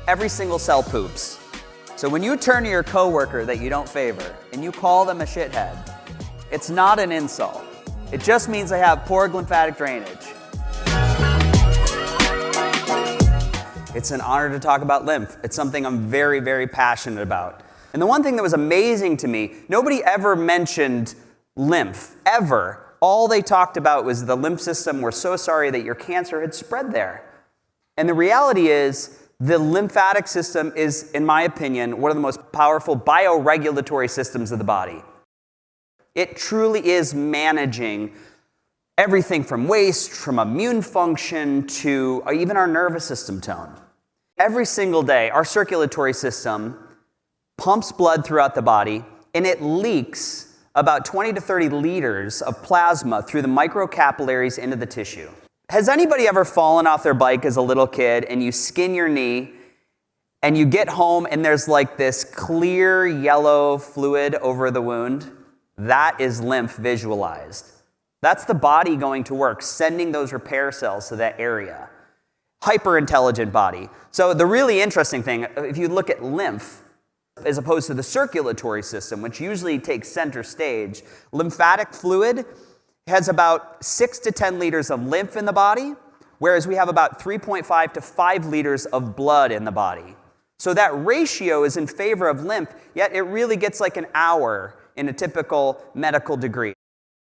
Every single cell poops. So when you turn to your coworker that you don't favor and you call them a shithead, it's not an insult. It just means they have poor glymphatic drainage. It's an honor to talk about lymph. It's something I'm very, very passionate about. And the one thing that was amazing to me, nobody ever mentioned lymph, ever. All they talked about was the lymph system. We're so sorry that your cancer had spread there. And the reality is, the lymphatic system is, in my opinion, one of the most powerful bioregulatory systems of the body. It truly is managing everything from waste, from immune function, to even our nervous system tone. Every single day, our circulatory system pumps blood throughout the body, and it leaks about 20 to 30 liters of plasma through the microcapillaries into the tissue. Has anybody ever fallen off their bike as a little kid and you skin your knee and you get home and there's like this clear yellow fluid over the wound? That is lymph visualized. That's the body going to work, sending those repair cells to that area. Hyper-intelligent body. So the really interesting thing, if you look at lymph, as opposed to the circulatory system, which usually takes center stage, lymphatic fluid has about 6 to 10 liters of lymph in the body, whereas we have about 3.5 to 5 liters of blood in the body. So that ratio is in favor of lymph, yet it really gets like an hour in a typical medical degree.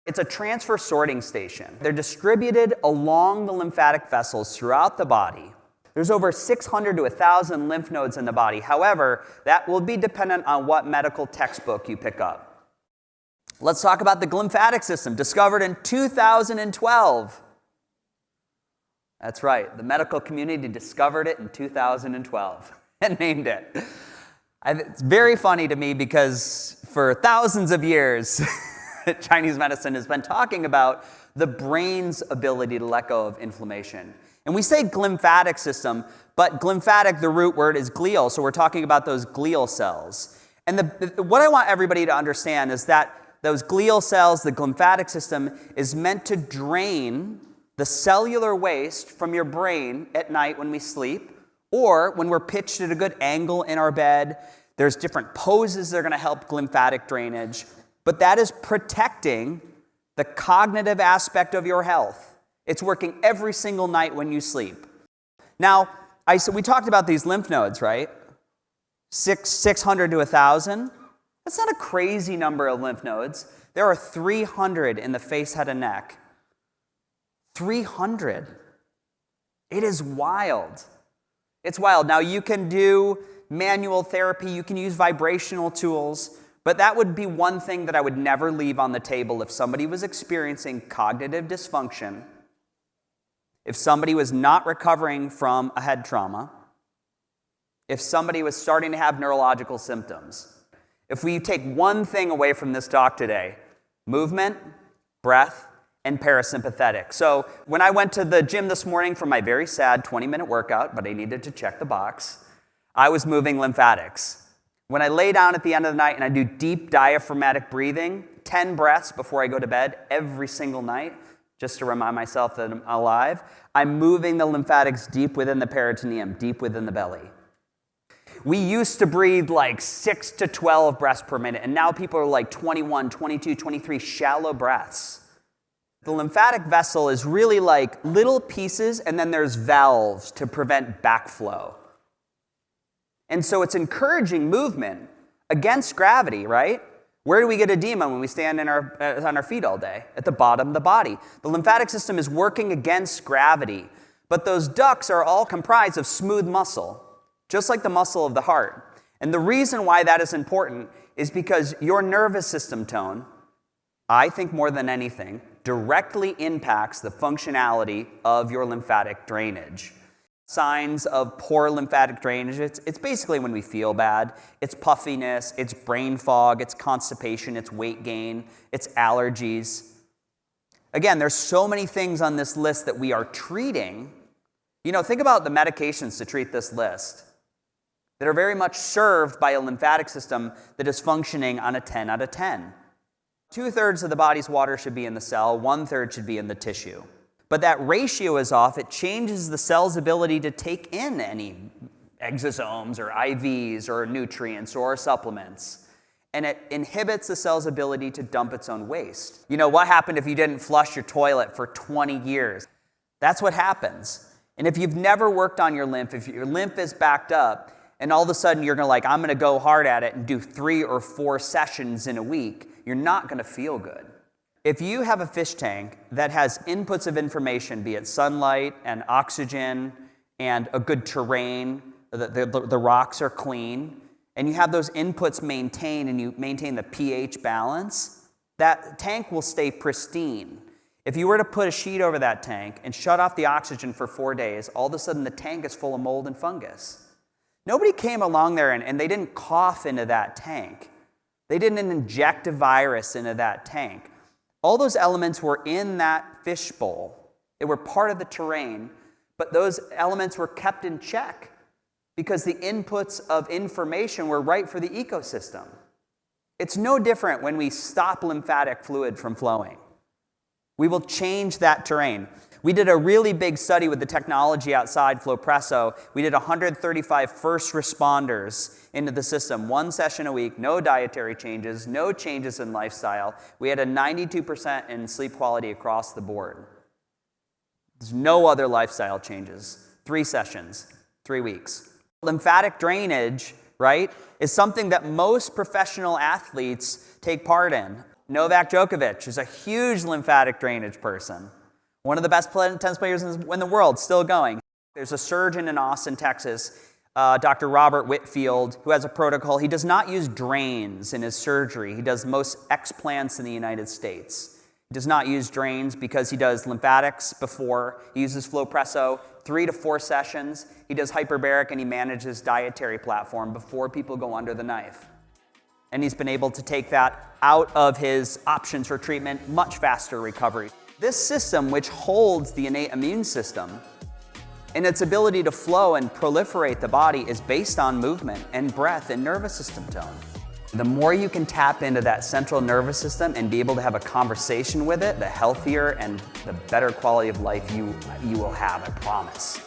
It's a transfer sorting station. They're distributed along the lymphatic vessels throughout the body. There's over 600 to 1,000 lymph nodes in the body. However, that will be dependent on what medical textbook you pick up. Let's talk about the glymphatic system, discovered in 2012. That's right, the medical community discovered it in 2012 and named it. It's very funny to me because for thousands of years, Chinese medicine has been talking about the brain's ability to let go of inflammation. And we say glymphatic system, but glymphatic, the root word is glial, so we're talking about those glial cells. And what I want everybody to understand is that those glial cells, the glymphatic system, is meant to drain the cellular waste from your brain at night when we sleep, or when we're pitched at a good angle in our bed. There's different poses that are going to help glymphatic drainage, but that is protecting the cognitive aspect of your health. It's working every single night when you sleep. Now, we talked about these lymph nodes, right? 600 to 1,000. That's not a crazy number of lymph nodes. There are 300 in the face, head, and neck. 300. It is wild. It's wild. Now, you can do manual therapy. You can use vibrational tools. But that would be one thing that I would never leave on the table if somebody was experiencing cognitive dysfunction, if somebody was not recovering from a head trauma, if somebody was starting to have neurological symptoms. If we take one thing away from this talk today, movement, breath, and parasympathetic. So when I went to the gym this morning for my very sad 20-minute workout, but I needed to check the box, I was moving lymphatics. When I lay down at the end of the night and I do deep diaphragmatic breathing, 10 breaths before I go to bed every single night, just to remind myself that I'm alive, I'm moving the lymphatics deep within the peritoneum, deep within the belly. We used to breathe like 6 to 12 breaths per minute, and now people are like 21, 22, 23 shallow breaths. The lymphatic vessel is really like little pieces, and then there's valves to prevent backflow. And so it's encouraging movement against gravity, right? Where do we get edema when we stand on our feet all day? At the bottom of the body. The lymphatic system is working against gravity, but those ducts are all comprised of smooth muscle, just like the muscle of the heart. And the reason why that is important is because your nervous system tone, I think more than anything, directly impacts the functionality of your lymphatic drainage. Signs of poor lymphatic drainage, it's basically when we feel bad. It's puffiness, it's brain fog, it's constipation, it's weight gain, it's allergies. Again, there's so many things on this list that we are treating. You know, think about the medications to treat this list that are very much served by a lymphatic system that is functioning on a 10 out of 10. 2/3 of the body's water should be in the cell, 1/3 should be in the tissue. But that ratio is off. It changes the cell's ability to take in any exosomes or IVs or nutrients or supplements. And it inhibits the cell's ability to dump its own waste. You know, what happened if you didn't flush your toilet for 20 years? That's what happens. And if you've never worked on your lymph, if your lymph is backed up, and all of a sudden you're I'm gonna go hard at it and do 3 or 4 sessions in a week, you're not gonna feel good. If you have a fish tank that has inputs of information, be it sunlight and oxygen and a good terrain, the rocks are clean, and you have those inputs maintained and you maintain the pH balance, that tank will stay pristine. If you were to put a sheet over that tank and shut off the oxygen for 4 days, all of a sudden the tank is full of mold and fungus. Nobody came along there and they didn't cough into that tank. They didn't inject a virus into that tank. All those elements were in that fish bowl. They were part of the terrain, but those elements were kept in check because the inputs of information were right for the ecosystem. It's no different when we stop lymphatic fluid from flowing. We will change that terrain. We did a really big study with the technology outside Flowpresso. We did 135 first responders into the system, 1 session a week, no dietary changes, no changes in lifestyle. We had a 92% in sleep quality across the board. There's no other lifestyle changes. 3 sessions, 3 weeks. Lymphatic drainage, right, is something that most professional athletes take part in. Novak Djokovic is a huge lymphatic drainage person. One of the best tennis players in the world, still going. There's a surgeon in Austin, Texas, Dr. Robert Whitfield, who has a protocol. He does not use drains in his surgery. He does most explants in the United States. He does not use drains because he does lymphatics before. He uses Flowpresso, 3 to 4 sessions. He does hyperbaric and he manages dietary platform before people go under the knife. And he's been able to take that out of his options for treatment, much faster recovery. This system, which holds the innate immune system, and its ability to flow and proliferate the body is based on movement and breath and nervous system tone. The more you can tap into that central nervous system and be able to have a conversation with it, the healthier and the better quality of life you will have, I promise.